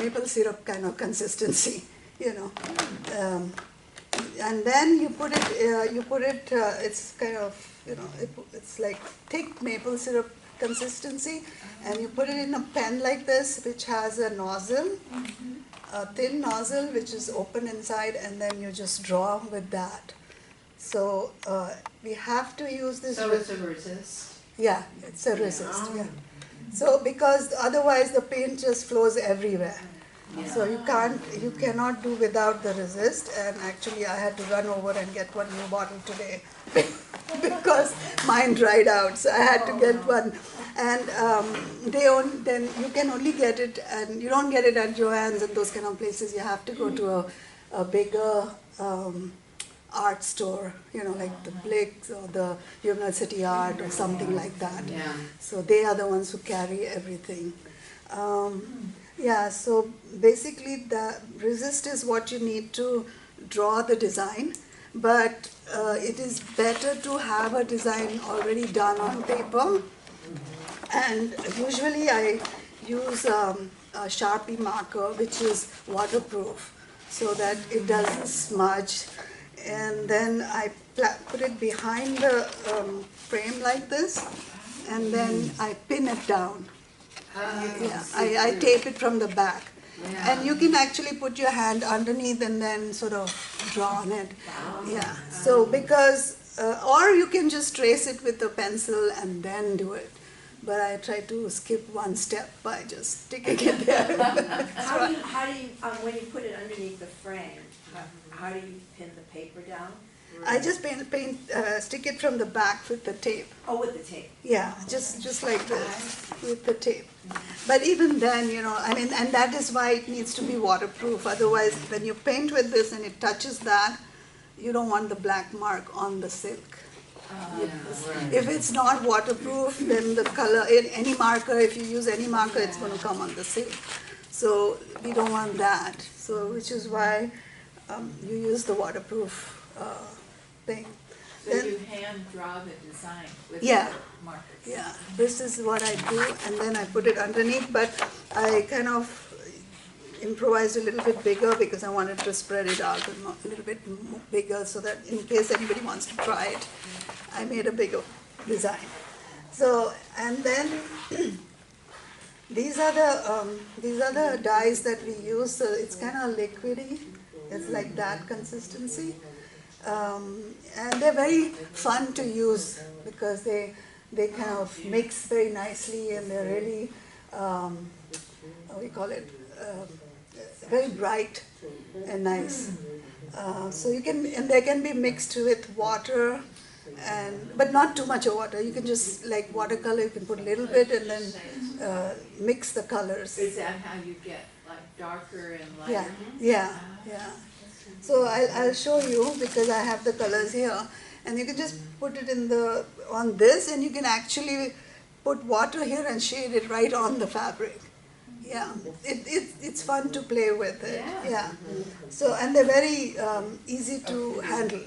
maple syrup kind of consistency, you know. And then you put it, it's kind of, you know, it's like thick maple syrup consistency, and you put it in a pen like this, which has a nozzle, a thin nozzle which is open inside, and then you just draw with that. So we have to use this. So it's a resist? Yeah, it's a resist, yeah. So because otherwise the paint just flows everywhere. Yeah. So you cannot do without the resist, and actually I had to run over and get one new bottle today because mine dried out, so I had to get one. And then you can only get it, and you don't get it at Joann's and those kind of places. You have to go to a bigger art store, you know, like the Blix or the University Art or something like that. Yeah. So they are the ones who carry everything. Yeah, so basically the resist is what you need to draw the design, but it is better to have a design already done on paper. And usually I use a Sharpie marker which is waterproof so that it doesn't smudge. And then I put it behind the frame like this, and then I pin it down. Yeah, I tape it from the back. Yeah. And you can actually put your hand underneath and then sort of draw on it. Yeah, so because, or you can just trace it with a pencil and then do it. But I try to skip one step by just sticking it there. How do you when you put it underneath the frame, how do you pin the paper down? I just stick it from the back with the tape. Oh, with the tape. Yeah, just like this, with the tape. But even then, you know, I mean, and that is why it needs to be waterproof. Otherwise, when you paint with this and it touches that, you don't want the black mark on the silk. If it's not waterproof, then the color, any marker, if you use any marker, it's going to come on the silk. So we don't want that. So which is why you use the waterproof thing. So then, you hand draw the design with markers. Yeah, this is what I do, and then I put it underneath, but I kind of improvised a little bit bigger because I wanted to spread it out a little bit bigger so that in case anybody wants to try it, I made a bigger design. So, and then these are the dyes that we use. So it's kind of liquidy. It's like that consistency. And they're very fun to use because they kind of mix very nicely, and they're really, what do you call it, very bright and nice. So you can, and they can be mixed with water, but not too much of water. You can just, like watercolor, you can put a little bit and then mix the colors. Is that how you get like darker and lighter? Yeah. So I'll show you because I have the colors here, and you can just put it on this, and you can actually put water here and shade it right on the fabric. Yeah, it's fun to play with it. Yeah. So, and they're very easy to handle,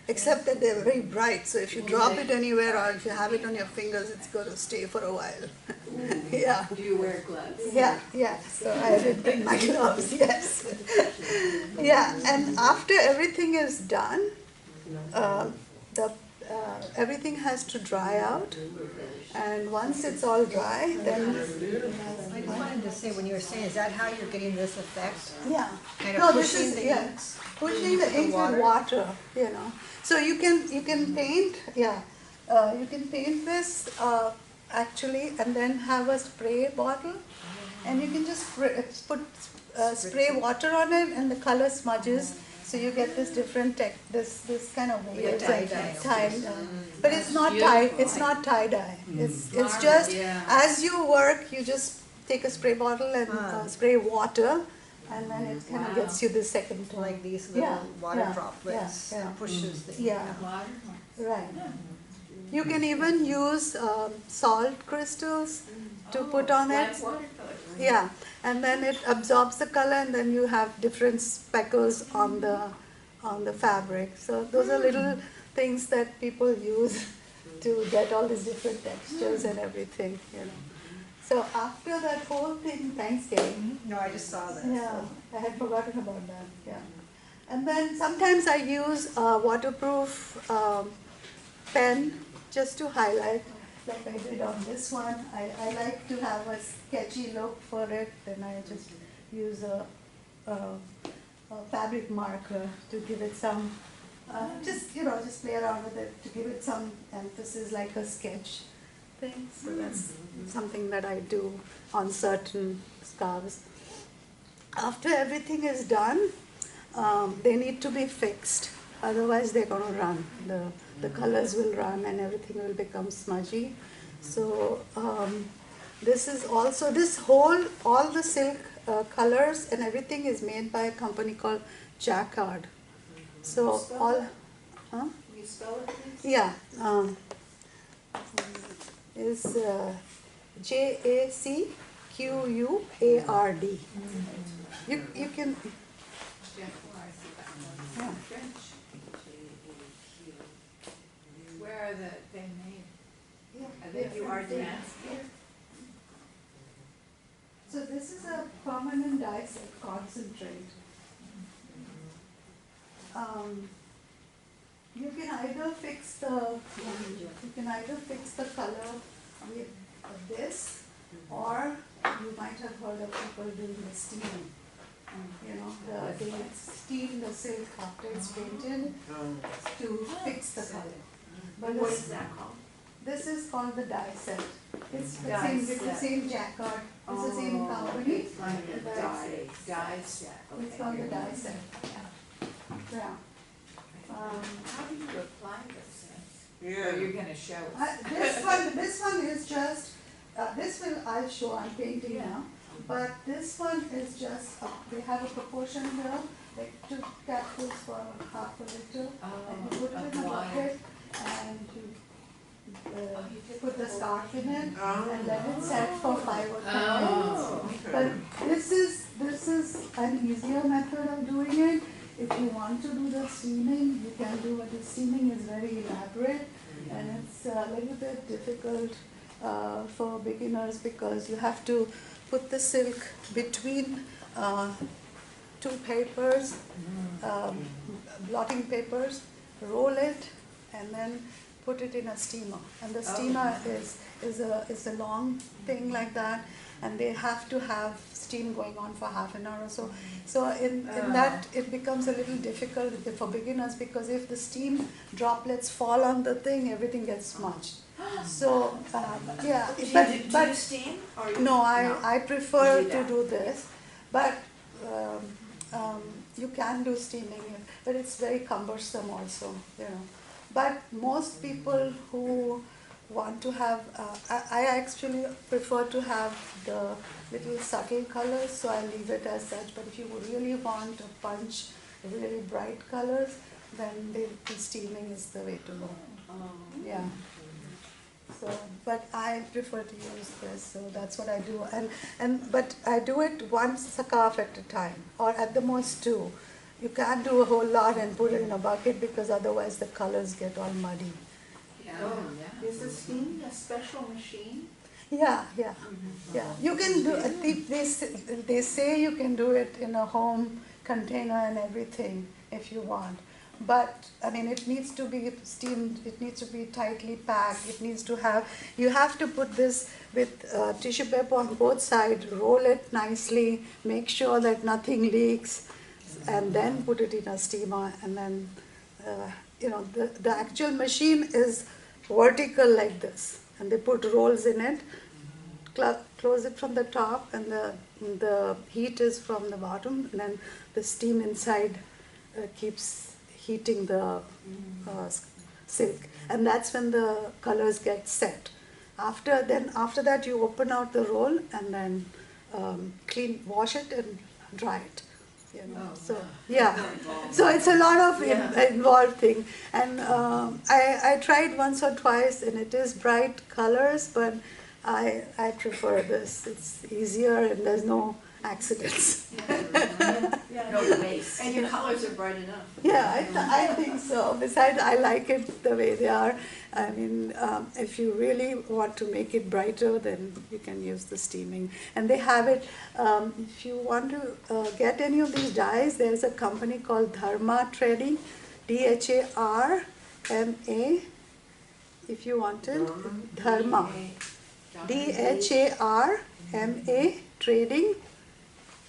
except that they're very bright. So if you drop it anywhere or if you have it on your fingers, it's going to stay for a while. Yeah. Do you wear gloves? Yeah. So I did bring my gloves. Yes. Yeah, and after everything is done, everything has to dry out, and once it's all dry, then... I just wanted to say, when you were saying, is that how you're getting this effect? Yeah. Kind of pushing the ink? Pushing the ink with water, you know. So you can paint, you can paint this actually, and then have a spray bottle, and you can just put spray water on it, and the color smudges. So you get this different this kind of waves, tie-dye. But it's not tie. It's not tie-dye. It's just as you work, you just take a spray bottle and spray water, and then it kind of gets you the second tone. Like these little water droplets pushes the ink. Right. You can even use salt crystals to put on it. Yeah, and then it absorbs the color, and then you have different speckles on the fabric. So those are little things that people use to get all these different textures and everything, you know. So after that whole thing, thanks, Karen. No, I just saw that. Yeah, I had forgotten about that, yeah. And then sometimes I use a waterproof pen just to highlight, like I did on this one. I like to have a sketchy look for it, then I just use a fabric marker to give it some, just play around with it to give it some emphasis, like a sketch thing. So that's something that I do on certain scarves. After everything is done, they need to be fixed. Otherwise, they're going to run. The colors will run and everything will become smudgy. So this is also, all the silk colors and everything is made by a company called Jacquard. So all, huh? Can you spell it, please? Yeah, is Jacquard. You can, Jeff, where I see that one. yeah. French. Where are they made? Are they URD. mass here? So this is a permanent dye set concentrate. You can either fix the color with this, or you might have heard of people doing the steam. They steam the silk after it's painted to fix the color. But What is that called? this is called the dye set. It's the Dye same, it's the set. same Jacquard, it's the same company. It's like a but dye set. It's called the dye set. Yeah. How do you apply this? Yeah. Or you're gonna show us? This one is just, I'll show, I'm painting now. But this one is just, they have a proportion here, like 2 capsules for half a liter. And you put it in a bucket and you put the scarf in it and let it set for 5 or 10 minutes. But this is an easier method of doing it. If you want to do the steaming, you can do it. The steaming is very elaborate and it's a little bit difficult for beginners because you have to put the silk between 2 papers, blotting papers, roll it, and then put it in a steamer. And the steamer is a long thing like that, and they have to have steam going on for half an hour or so. So in that, it becomes a little difficult for beginners because if the steam droplets fall on the thing, everything gets smudged. So, yeah. Do you steam? Or you, No, I prefer You do to that. do this, but you can do steaming, but it's very cumbersome also, But most people who want to have, I actually prefer to have the little subtle colors, so I leave it as such. But if you really want a punch, really bright colors, then the steaming is the way to go. Yeah. So, but I prefer to use this, so that's what I do. But I do it one scarf at a time, or at the most 2. You can't do a whole lot and put it in a bucket because otherwise the colors get all muddy. Yeah. Is the steam a special machine? Yeah. You can do. They say you can do it in a home container and everything if you want. But I mean, it needs to be steamed. It needs to be tightly packed. It needs to have. You have to put this with tissue paper on both sides. Roll it nicely. Make sure that nothing leaks, and then put it in a steamer. And then, the actual machine is vertical like this, and they put rolls in it. Close it from the top, and the heat is from the bottom, and then the steam inside keeps heating the silk, and that's when the colors get set. After that, you open out the roll and then wash it and dry it. So yeah, so it's a lot of involved thing. And I tried once or twice, and it is bright colors, but I prefer this. It's easier, and there's no accidents. Yeah, no waste. And your colors are bright enough. Yeah, I think so. Besides, I like it the way they are. I mean, if you really want to make it brighter, then you can use the steaming. And they have it, if you want to get any of these dyes, there's a company called Dharma Trading, Dharma, if you want it. Dharma. Dharma Trading.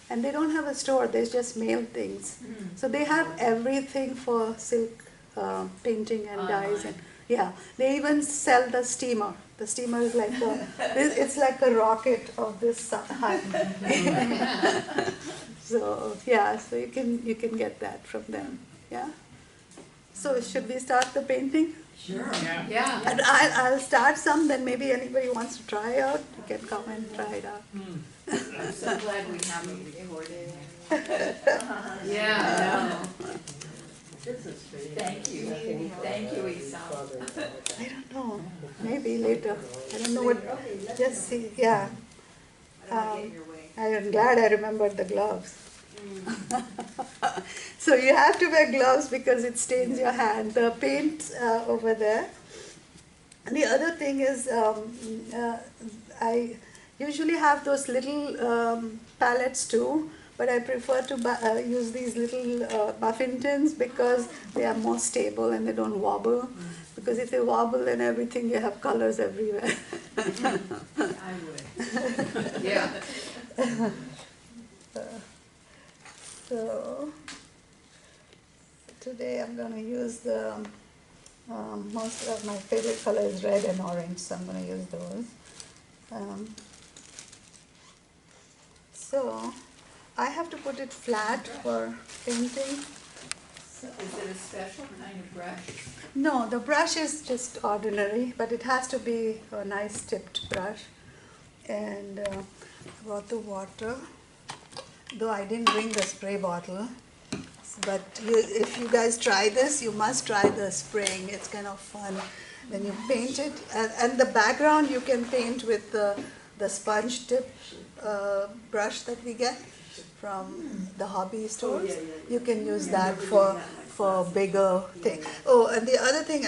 And they don't have a store, they just mail things. So they have everything for silk painting and dyes. And yeah, they even sell the steamer. The steamer is like it's like a rocket of this height. So yeah, so you can get that from them. Yeah. So should we start the painting? Sure. Yeah. And I'll start some, then maybe anybody wants to try out, you can come and try it out. I'm so glad we have it recorded. Yeah. This is pretty. Thank you. Thank you, Isam. I don't know, maybe later. I don't know what, just see, yeah. I don't want to get in your way. I am glad I remembered the gloves. So you have to wear gloves because it stains your hand. The paint over there. And the other thing is, I usually have those little palettes too, but I prefer to use these little muffin tins because they are more stable and they don't wobble. Because if they wobble, then everything, you have colors everywhere. I would. Yeah. So today I'm going to use the most of my favorite color is red and orange, so I'm going to use those. So I have to put it flat for painting. Is it a special kind of brush? No, the brush is just ordinary, but it has to be a nice tipped brush. And brought the water, though I didn't bring the spray bottle. But if you guys try this, you must try the spraying. It's kind of fun when you paint it. And the background you can paint with the sponge tip brush that we get from the hobby stores. You can use that for bigger thing. Oh, and the other thing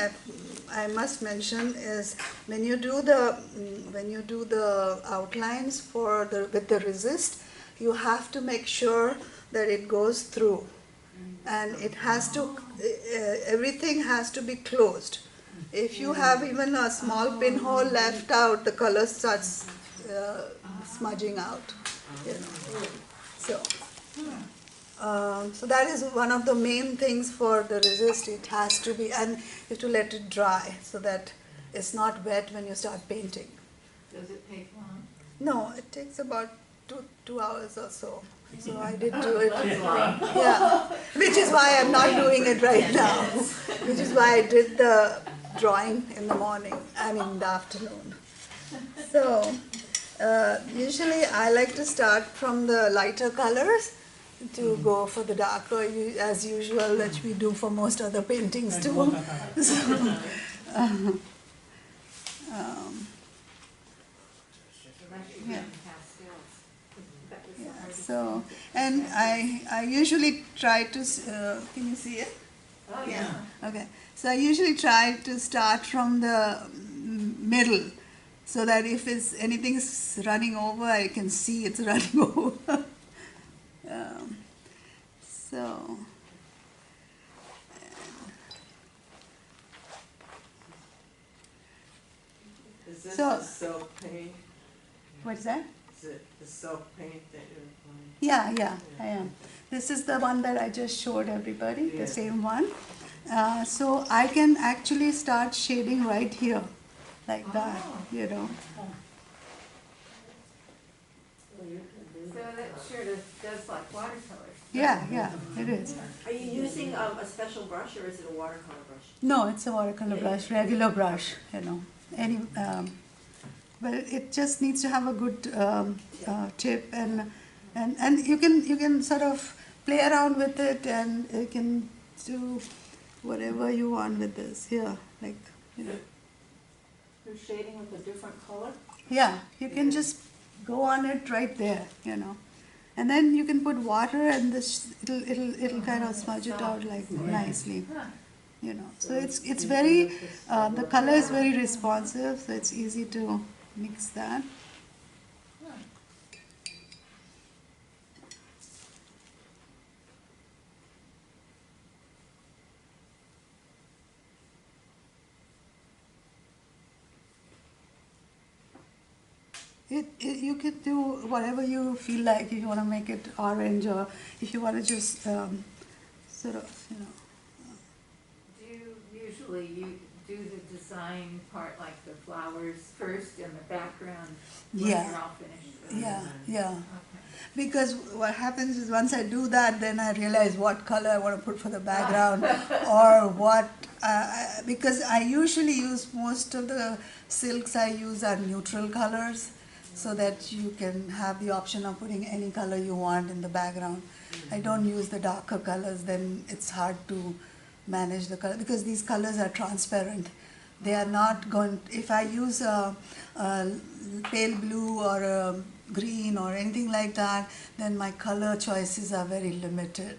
I must mention is when you do the outlines with the resist, you have to make sure that it goes through. And it has to, everything has to be closed. If you have even a small pinhole left out, the color starts smudging out. You know. So that is one of the main things for the resist. It has to be, and you have to let it dry so that it's not wet when you start painting. Does it take long? No, it takes about two hours or so. So I did do it. Yeah, which is why I'm not doing it right now. Which is why I did the drawing in the morning, in the afternoon. So usually I like to start from the lighter colors to go for the darker, as usual, that we do for most other paintings too. Yeah. So, and I usually try to, can you see it? Oh, yeah. Okay. So I usually try to start from the middle so that if anything's running over, I can see it's running over. So. Is this So- the silk paint? What's that? Is it the silk paint that you're applying? Yeah, I am. This is the one that I just showed everybody, the same one. So I can actually start shading right here, like that, you know. So that sure does like watercolors. Yeah, it is. Are you using a special brush or is it a watercolor brush? No, it's a watercolor brush, regular brush, you know. But it just needs to have a good tip, and you can sort of play around with it, and you can do whatever you want with this here, like, you know. You're shading with a different color? Yeah, you can just go on it right there, you know. And then you can put water, and it'll kind of smudge it out like nicely. You know, so it's very the color is very responsive, so it's easy to mix that. You can do whatever you feel like. If you want to make it orange, or if you want to just sort of, you know. Usually you do the design part, like the flowers first in the background when Yeah. you're all finished with it? Yeah. Okay. Because what happens is once I do that, then I realize what color I want to put for the background, or what, because I usually use most of the silks I use are neutral colors, so that you can have the option of putting any color you want in the background. I don't use the darker colors, then it's hard to manage the color, because these colors are transparent. They are not going, if I use a pale blue or a green or anything like that, then my color choices are very limited,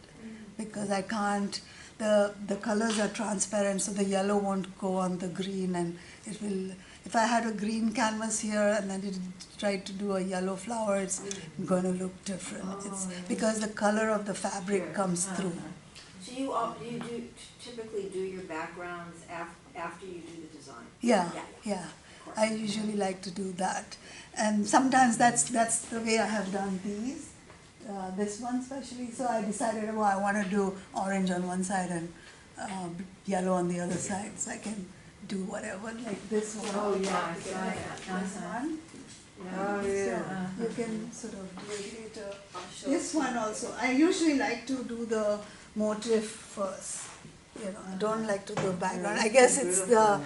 because I can't, the colors are transparent, so the yellow won't go on the green, and it will, if I had a green canvas here and then it tried to do a yellow flower, it's going to look different. It's because the color of the fabric comes through. So you do typically do your backgrounds after you do the design? Yeah. I usually like to do that, and sometimes that's the way I have done these. This one especially. So I decided, well, I want to do orange on one side and yellow on the other side, so I can do whatever. Like this one. Oh, yeah, I saw that. This one. Oh, yeah. So you can sort of do it later. This one also. I usually like to do the motif first. You know, I don't like to do background. I guess it's the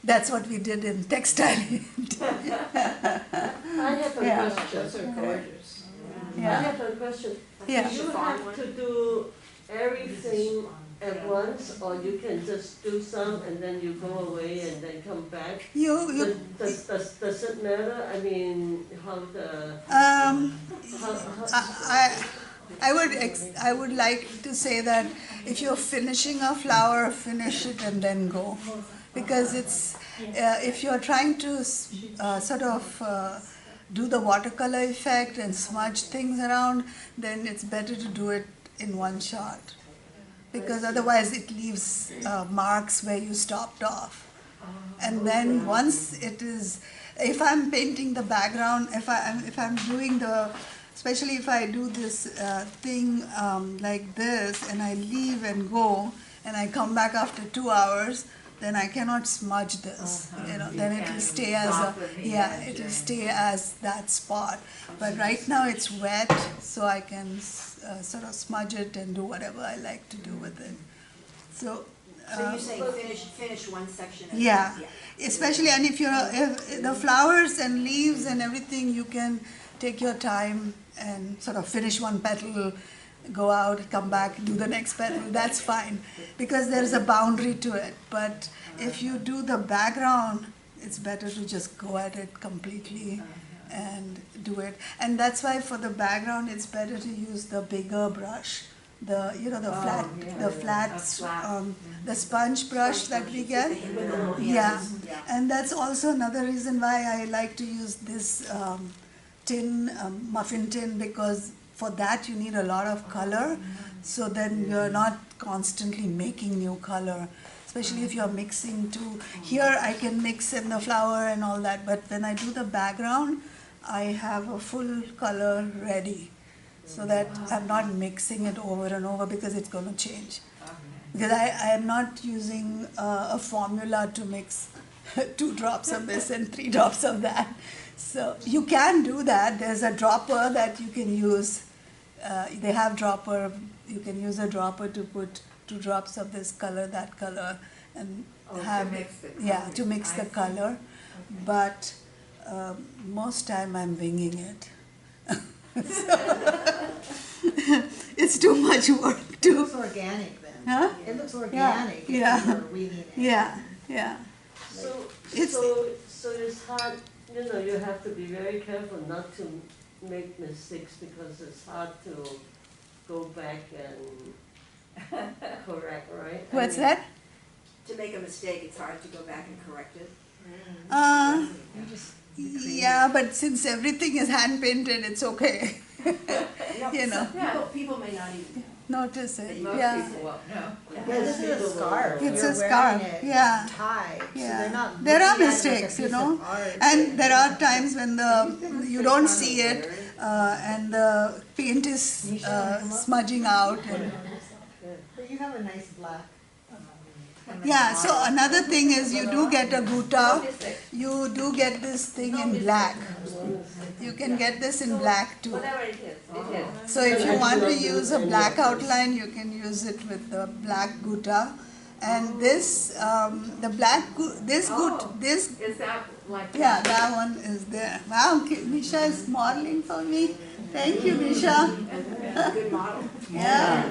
that's what we did in textile. I have a Yeah. question. Those are gorgeous. I Yeah. have a question. Yeah. Do you have to do everything at once, or you can just do some and then you go away and then come back? You Does it matter? I mean, how the I would like to say that if you're finishing a flower, finish it and then go, because it's if you're trying to sort of do the watercolor effect and smudge things around, then it's better to do it in one shot, because otherwise it leaves marks where you stopped off. And then once it is, if I'm painting the background, if I'm doing the, especially if I do this thing like this, and I leave and go, and I come back after 2 hours, then I cannot smudge this. You know, then it will stay as a, it will stay as that spot. But right now it's wet, so I can sort of smudge it and do whatever I like to do with it. So. So you're saying finish one section at Yeah, once? especially, and if the flowers and leaves and everything, you can take your time and sort of finish one petal, go out, come back, do the next petal. That's fine, because there's a boundary to it. But if you do the background, it's better to just go at it completely and do it. And that's why for the background, it's better to use the bigger brush. The the sponge brush that we get. Yeah, and that's also another reason why I like to use this tin, muffin tin, because for that you need a lot of color. So then you're not constantly making new color, especially if you're mixing too. Here I can mix in the flower and all that, but when I do the background, I have a full color ready, so that I'm not mixing it over and over, because it's going to change. Because I am not using a formula to mix 2 drops of this and 3 drops of that. So you can do that. There's a dropper that you can use. They have dropper. You can use a dropper to put 2 drops of this color, that color, and have to mix the to mix the color. But most time I'm winging it. It's too much work It to. looks organic then. Huh? It looks organic. Yeah. If you're weeding it. Yeah. so It's- it's hard. You know, you have to be very careful not to make mistakes because it's hard to go back and correct, right? I What's mean, that? To make a mistake, it's hard to go back and correct it. You just be Yeah, but since everything is hand painted, it's okay. You know. Some people may not even Notice it. Most Yeah. people won't know. Yeah, this is a scarf. It's You're a scarf, wearing it yeah. tied, so Yeah. they're not There are looking at it like a mistakes, you piece know, of art. and there are times when you don't see it, and the paint is smudging out. And, But you have a nice black. yeah. So another thing is you do get a gutta. You do get this thing in black. You can get this in black too. whatever it is. It is. So if you want to use a black outline, you can use it with the black gutta. And this, the black, this Is that like? yeah, that one is there. Wow, Nisha is modeling for me. Thank you, Nisha. Good model. Yeah.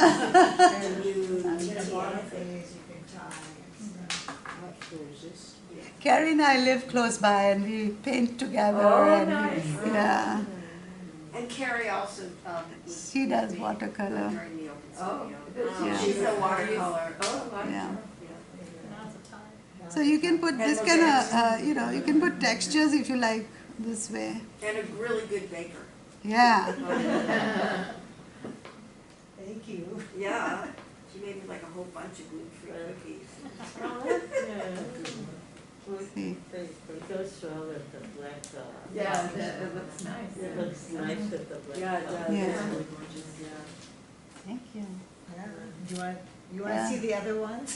And you There's a lot of things you can tie and stuff. Carrie and I live close by and we paint together. Oh, and nice. Yeah, And Carrie also, she does watercolor. during the open Oh. studio. Yeah. She's a watercolor. Oh, wow. Yeah. So you can put this kind of, you know, you can put textures if you like this way. And a really good baker. Yeah. Thank you. Yeah, she made me like a whole bunch of gluten-free cookies. See. It goes well with the black, Yeah, it looks nice. it looks nice with the black. Yeah, it does. Yeah. It's really gorgeous, yeah. Thank you. Yeah. Do you want Yeah. to see the other ones?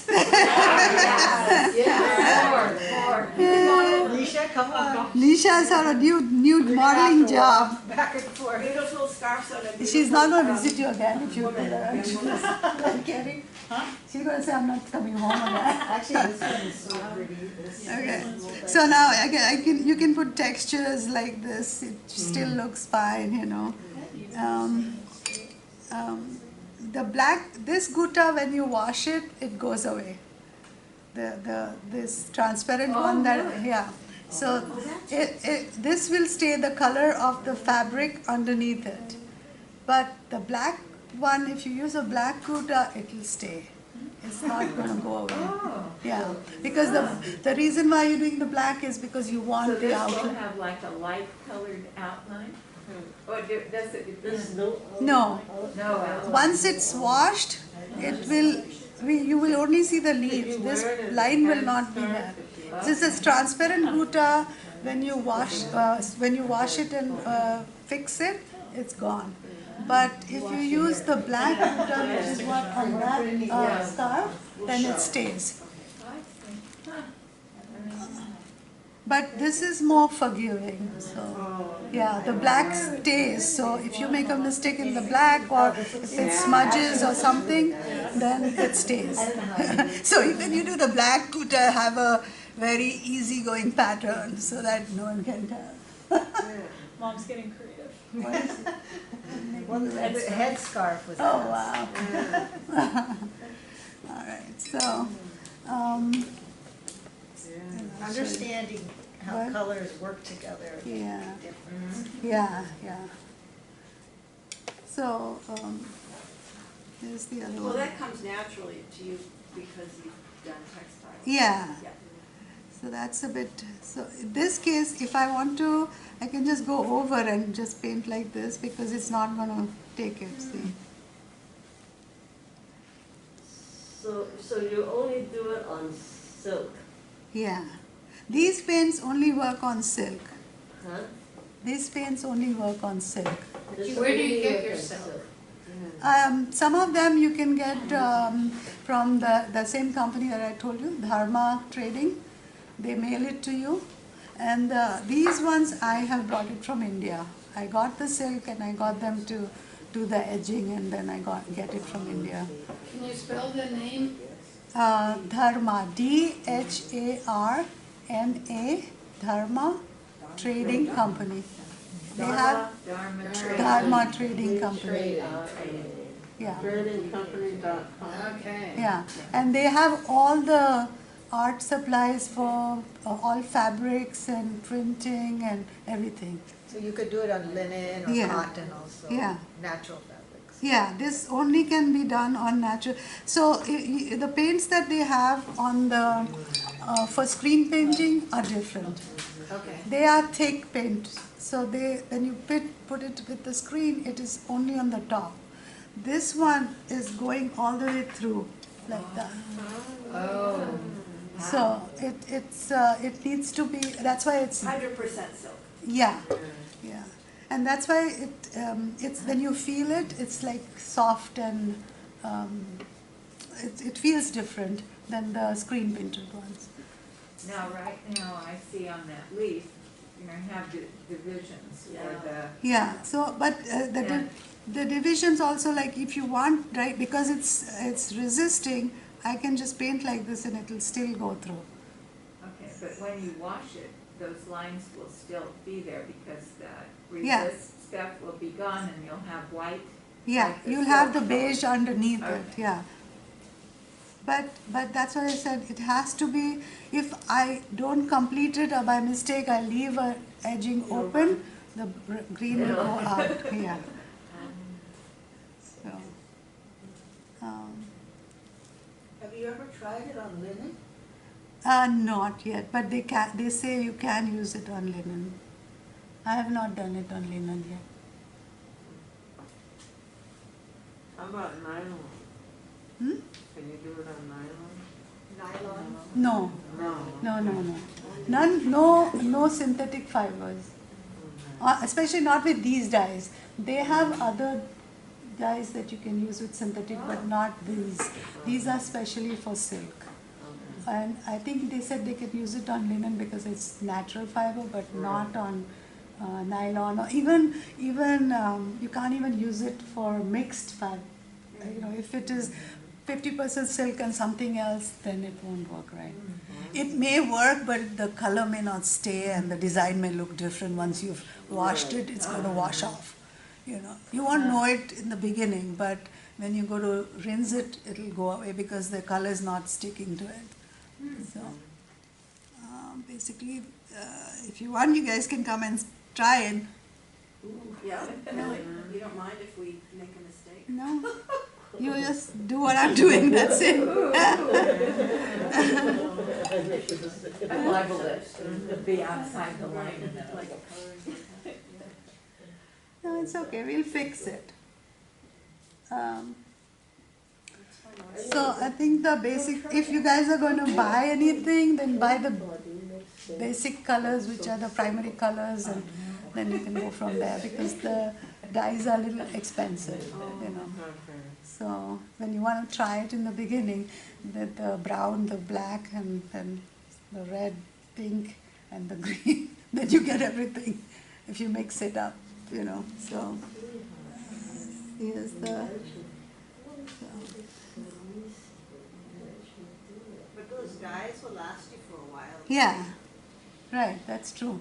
More. Nisha, come on. Nisha's had a nude modeling job. Back and forth. Beautiful scarves on a beautiful. She's not going to visit you again if you do woman. that. Young Kidding? She's going to say, I'm not coming home again. Actually, this one is so pretty. Okay. So now you can put textures like this. It still looks fine, you know. The black, this gutta, when you wash it, it goes away. This transparent one that, really? yeah. So this will stay the color of the fabric underneath it. But the black one, if you use a black gutta, it will stay. It's not going to go away. Oh. Yeah, because the reason why you're doing the black is because you So want the this will outline. have like a light colored outline? Or does it? There's no. No, No outline. once it's washed, it will. You will only see the leaves. This line will not be there. This is transparent gutta. When you wash it and fix it, it's gone. But if you use the black gutta, which is what on that scarf, then it stays. But this is more forgiving. So yeah, the black stays. So if you make a mistake in the black or if it smudges or something, then it stays. So even you do the black gutta, have a very easygoing pattern so that no one can tell. Mom's getting creative. Well, the headscarf was. Oh wow. All right. So. Understanding how What? colors work together. Yeah. Difference. Yeah. So here's the other Well, one. that comes naturally to you because you've done textiles. Yeah. Yeah. So that's a bit. So in this case, if I want to, I can just go over and just paint like this because it's not going to take it. See. So you only do it on silk, Yeah. These paints only work on silk. huh? These paints only work on silk. This Where do you only get work your on silk? Some of them you can get from the same company that I told you, Dharma Trading. They mail it to you. And these ones I have brought it from India. I got the silk and I got them to do the edging and then I get it from India. Can you spell the name? Dharma, DHARMA, Dharma Trading Company. They have Dharma Trading Company. Yeah. Tradingcompany.com. Okay. Yeah, and they have all the art supplies for all fabrics and printing and everything. So you could do it on linen or Yeah. cotton also, Yeah. natural fabrics. Yeah, this only can be done on natural. So the paints that they have on the for screen painting are different. Okay. They are thick paint. So when you put it with the screen, it is only on the top. This one is going all the way through like that. Oh. So it needs to be. That's why it's 100% silk. yeah, yeah, and that's why it's when you feel it, it's like soft and it feels different than the screen painted ones. Now, right now, I see on that leaf, you're gonna have the divisions for the, Yeah. So, but Yeah. the divisions also, like if you want, right, because it's resisting, I can just paint like this and it'll still go through. okay, but when you wash it, those lines will still be there because the Yeah. resist stuff will be gone and you'll have white. Yeah, like the you'll have the silk beige color. underneath it, Okay. yeah. But that's what I said, it has to be, if I don't complete it or by mistake I leave a edging open, the green will go out, yeah. So, Have you ever tried it on linen? not yet, but they say you can use it on linen. I have not done it on linen yet. How about nylon? Hmm? Can you do it on nylon? Nylon. No, No. no. None, no synthetic fibers. Especially not with these dyes. They have other dyes that you can use with synthetic, but not these. These are specially for silk. And I think they said they could use it on linen because it's natural fiber, but not on nylon, or even you can't even use it for mixed fabric. You know, if it is 50% silk and something else, then it won't work right. It may work, but the color may not stay, and the design may look different once you've washed it. It's going to wash off. You know, you won't know it in the beginning, but when you go to rinse it, it'll go away because the color is not sticking to it. So, basically, if you want, you guys can come and try it. Yeah, really? You don't mind if we make a mistake? No, you just do what I'm doing. That's it. I'm liable to be outside the line and then Like like. colors. No, it's okay. We'll fix it. So I think the basic. If you guys are going to buy anything, then buy the basic colors, which are the primary colors, and then you can go from there because the dyes are a little expensive, you know. So when you want to try it in the beginning, the brown, the black, and then the red, pink, and the green, then you get everything if you mix it up, you know. So here's the. But those dyes will last you for a while. Yeah, right, that's true.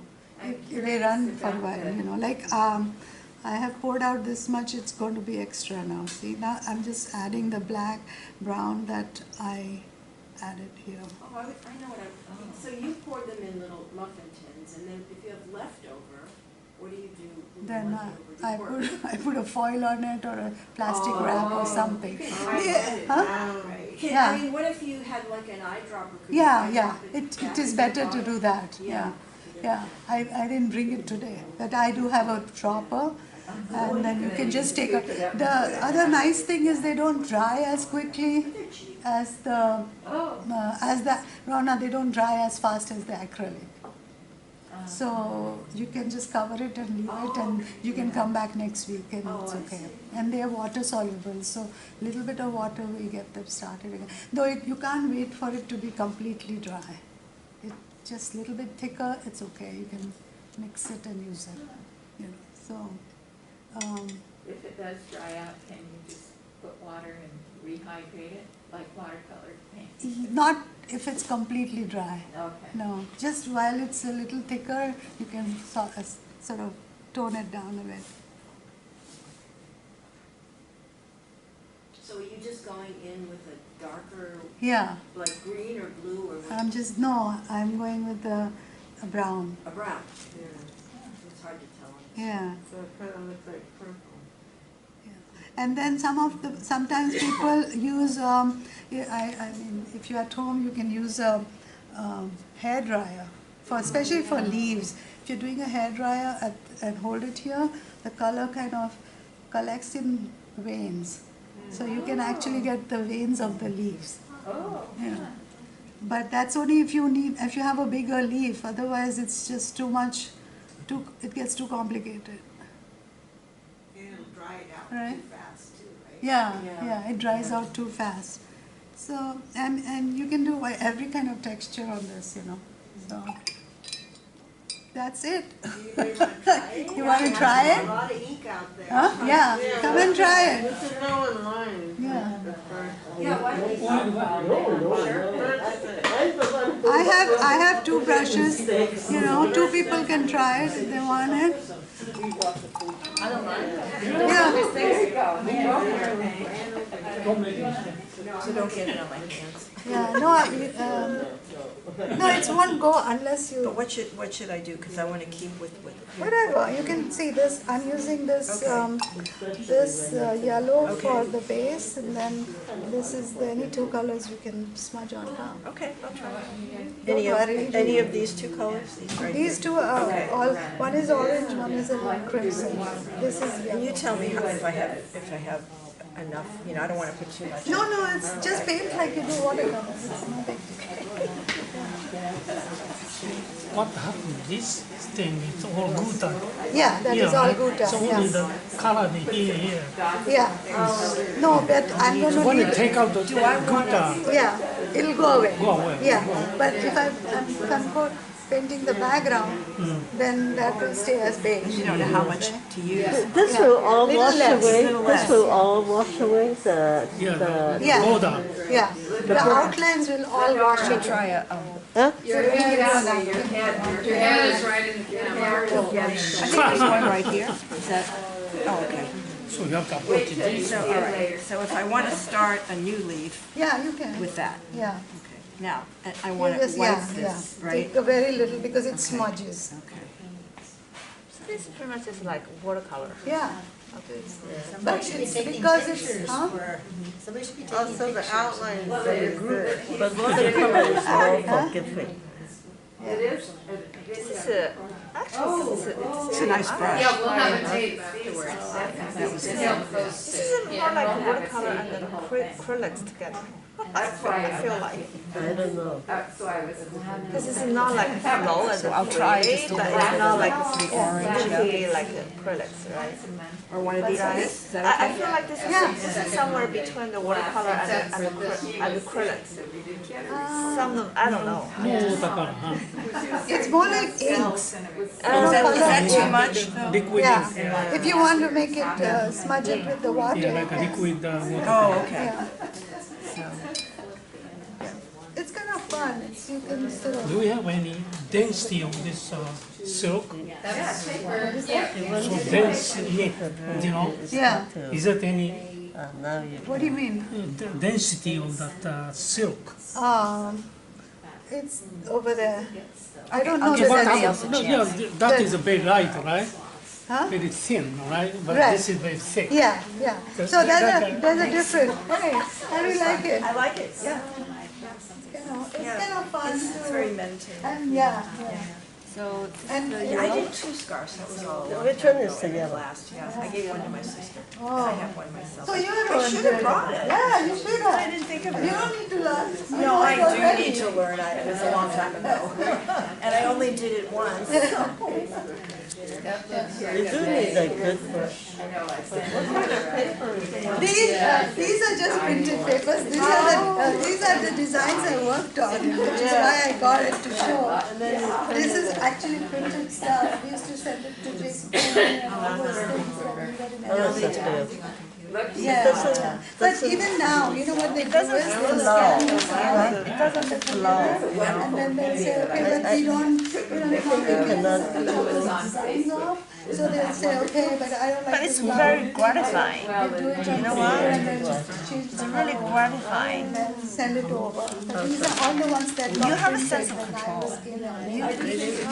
They run for a while, you know, like I have poured out this much, it's going to be extra now. See, now I'm just adding the black, brown that I added here. Oh, I know what so you pour them in little muffin tins, and then if you have leftover, what do you do with the Then leftover? Do you pour- I put a foil on it or a plastic wrap or something. You can hide Yeah, it. huh? Right. Yeah. I mean, what if you had like an eyedropper? Could you Yeah, eyedrop yeah, it it back is in better the to bottle? do that, Yeah. yeah. Yeah, I didn't bring it today, but I do have a dropper, and then you can just take a. The other nice thing is they don't dry as quickly as the no, they don't dry as fast as the acrylic. So you can just cover it and leave it, and you can come back next week and Oh, it's I okay. see. And they are water soluble, so little bit of water will get them started again. Though you can't wait for it to be completely dry. It's just a little bit thicker, it's okay. You can mix it and use it. You know, so If it does dry out, can you just put water and rehydrate it, like watercolor paint? not if it's completely dry. Okay. No, just while it's a little thicker, you can sort of tone it down a bit. So are you just going in with a darker, Yeah, like green or blue or what? I'm going with a brown. A brown. Yeah. It's hard to tell. Yeah. So it kind of looks like purple. And then sometimes people use, I mean, if you're at home, you can use a hair dryer, especially for leaves. If you're doing a hair dryer and hold it here, the color kind of collects in veins. So you can actually get the veins of the leaves. Oh. Yeah. But that's only if you have a bigger leaf, otherwise it's just too much, it gets too complicated. And it'll dry it out Right. too fast too, right? Yeah, it dries out too fast. So, and you can do every kind of texture on this, So, that's it. Do you guys wanna try it? You wanna try There's it? a lot of ink out there. Huh? Yeah, come and try it. We should go online. Yeah. The first. Yeah, why don't we talk about it? I'm the one who- I have two brushes, 2 people can try it if they want it. I don't mind. Yeah. So don't get it on my hands. Yeah, no, it won't go unless you. But what should I do? Because I want to keep with Whatever, you can see this, I'm using this, yellow for the base, and then this is any 2 colors you can smudge on top. Okay, I'll try it. Don't worry. Any of these 2 colors? These right These 2 are all, one is orange, one is a crimson. This is And yellow. you tell me if I have enough. I don't want to put too much. No, it's just paint like you do watercolors, it's no big deal. What happened? This thing is all gutta. Yeah, that is all gutta, So only yeah. the color here. Yeah. No, but I'm So gonna when you leave, take out the gutta, yeah, it'll go away. Go away. Yeah, but if I'm painting the background, then that will stay as beige. You don't know how much to use. This will all Little wash less, away, little this less. will all wash away the, Yeah. Gouda. Yeah, the outlines will all wash it. Try a. huh? Your head is right in the camera. I think there's one right here. Is that? Oh, okay. So you have to approach it. So all right. So if I want to start a new leaf Yeah, you can. with that. Yeah. Okay. Now I You want to just, wipe yeah. this, right? Take a very little because it smudges. Okay. So this pretty much is like watercolor. Yeah. Somebody But should be it's taking because pictures it's, huh? Somebody should be taking Also the pictures. outline is very good, but watercolor is more forgiving. It is? This is a, actually, It's a nice brush. Yeah, we'll have a tape afterwards. this is more like watercolor and then acrylics together. I feel like. I don't know. So I was. This is not like flow and I'll try just a but little it's not bit like of the orange, It should be like acrylics, right? Or one of these guys. Is that I okay? feel like this is somewhere between the watercolor and acrylics. Some of, I don't know. Watercolor, huh? It's more like inks. Is that too much? though? Liquid. Yeah. If you want to make it, smudge it with the water. Yeah, like a liquid water. Oh, okay. Yeah. It's kind of fun. You can still. Do we have any density of this silk? So dense, Yeah. is that any Now you. What do you mean? density of that silk? It's over there. I don't know I'll give the somebody density. else a No, chance. yeah, that is a very light, right? Huh? Very thin, right? But Right. this is very thick. Yeah, yeah. That- So that- there's a difference. Hey, I really like it. I like it. Yeah. It's kind of fun It's very to, meditative. and yeah. So And I did 2 scarves. That was all. Which one is the yellow? Last, yeah. I gave one to my sister. Oh. I have one myself. So you I should have brought it. Yeah, you should have. I didn't think of You it. don't need to learn. No, I do need to learn. It was a long time ago. And I only did it once. You do need a good brush. These are just printed papers. These are the designs I worked on, which is why I got it to show. This is actually printed stuff. We used to send it to Jason and all those things that we got in Oh, that's America. good. Looks Yeah, but even now, you know what they do is they'll flow. scan the sound, It doesn't flow. and then they'll say, okay, but we don't designs off. So they'll say, okay, but I don't like But this it's color. very gratifying. well, They do it the- on You know paper what? and then just change It's the really color gratifying. and then send it over. But these are all the ones that You got have a printed sense of when I control. was in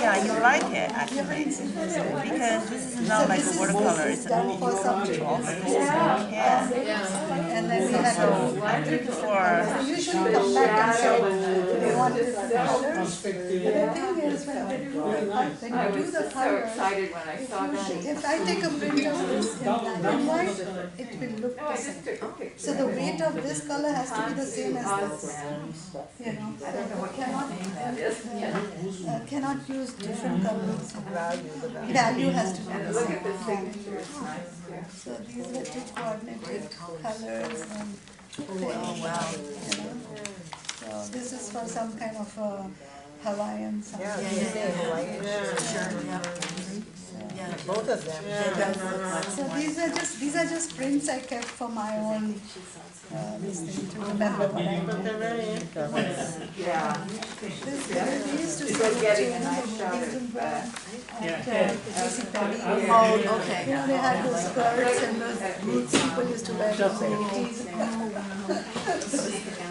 Yeah, you like it actually. Because this is not like a watercolor, it's done a for some control. yeah. Yeah. And then we had So to I think for they usually come back and say they want different colors. But the thing is, when you do I the was just so colors, excited when I saw that. if I take a print of this in black and white, it will look Oh, I the just same. took a picture. So the weight of this color has to be the same as this. You know, I don't know what kind of name that is. cannot use different colors. Value has to be And the look same. at the signature, it's nice too. So these are two coordinated colors and things, you know. So this is for some kind of Hawaiian something. both of them. So these are just prints I kept for my own this thing to remember what I did. Yeah. We used to It's sell like getting a to, nice shot Hilton of, Brand at J.C. Penney. Oh, okay. You know, they had those skirts and those boots people used to wear from the 80s.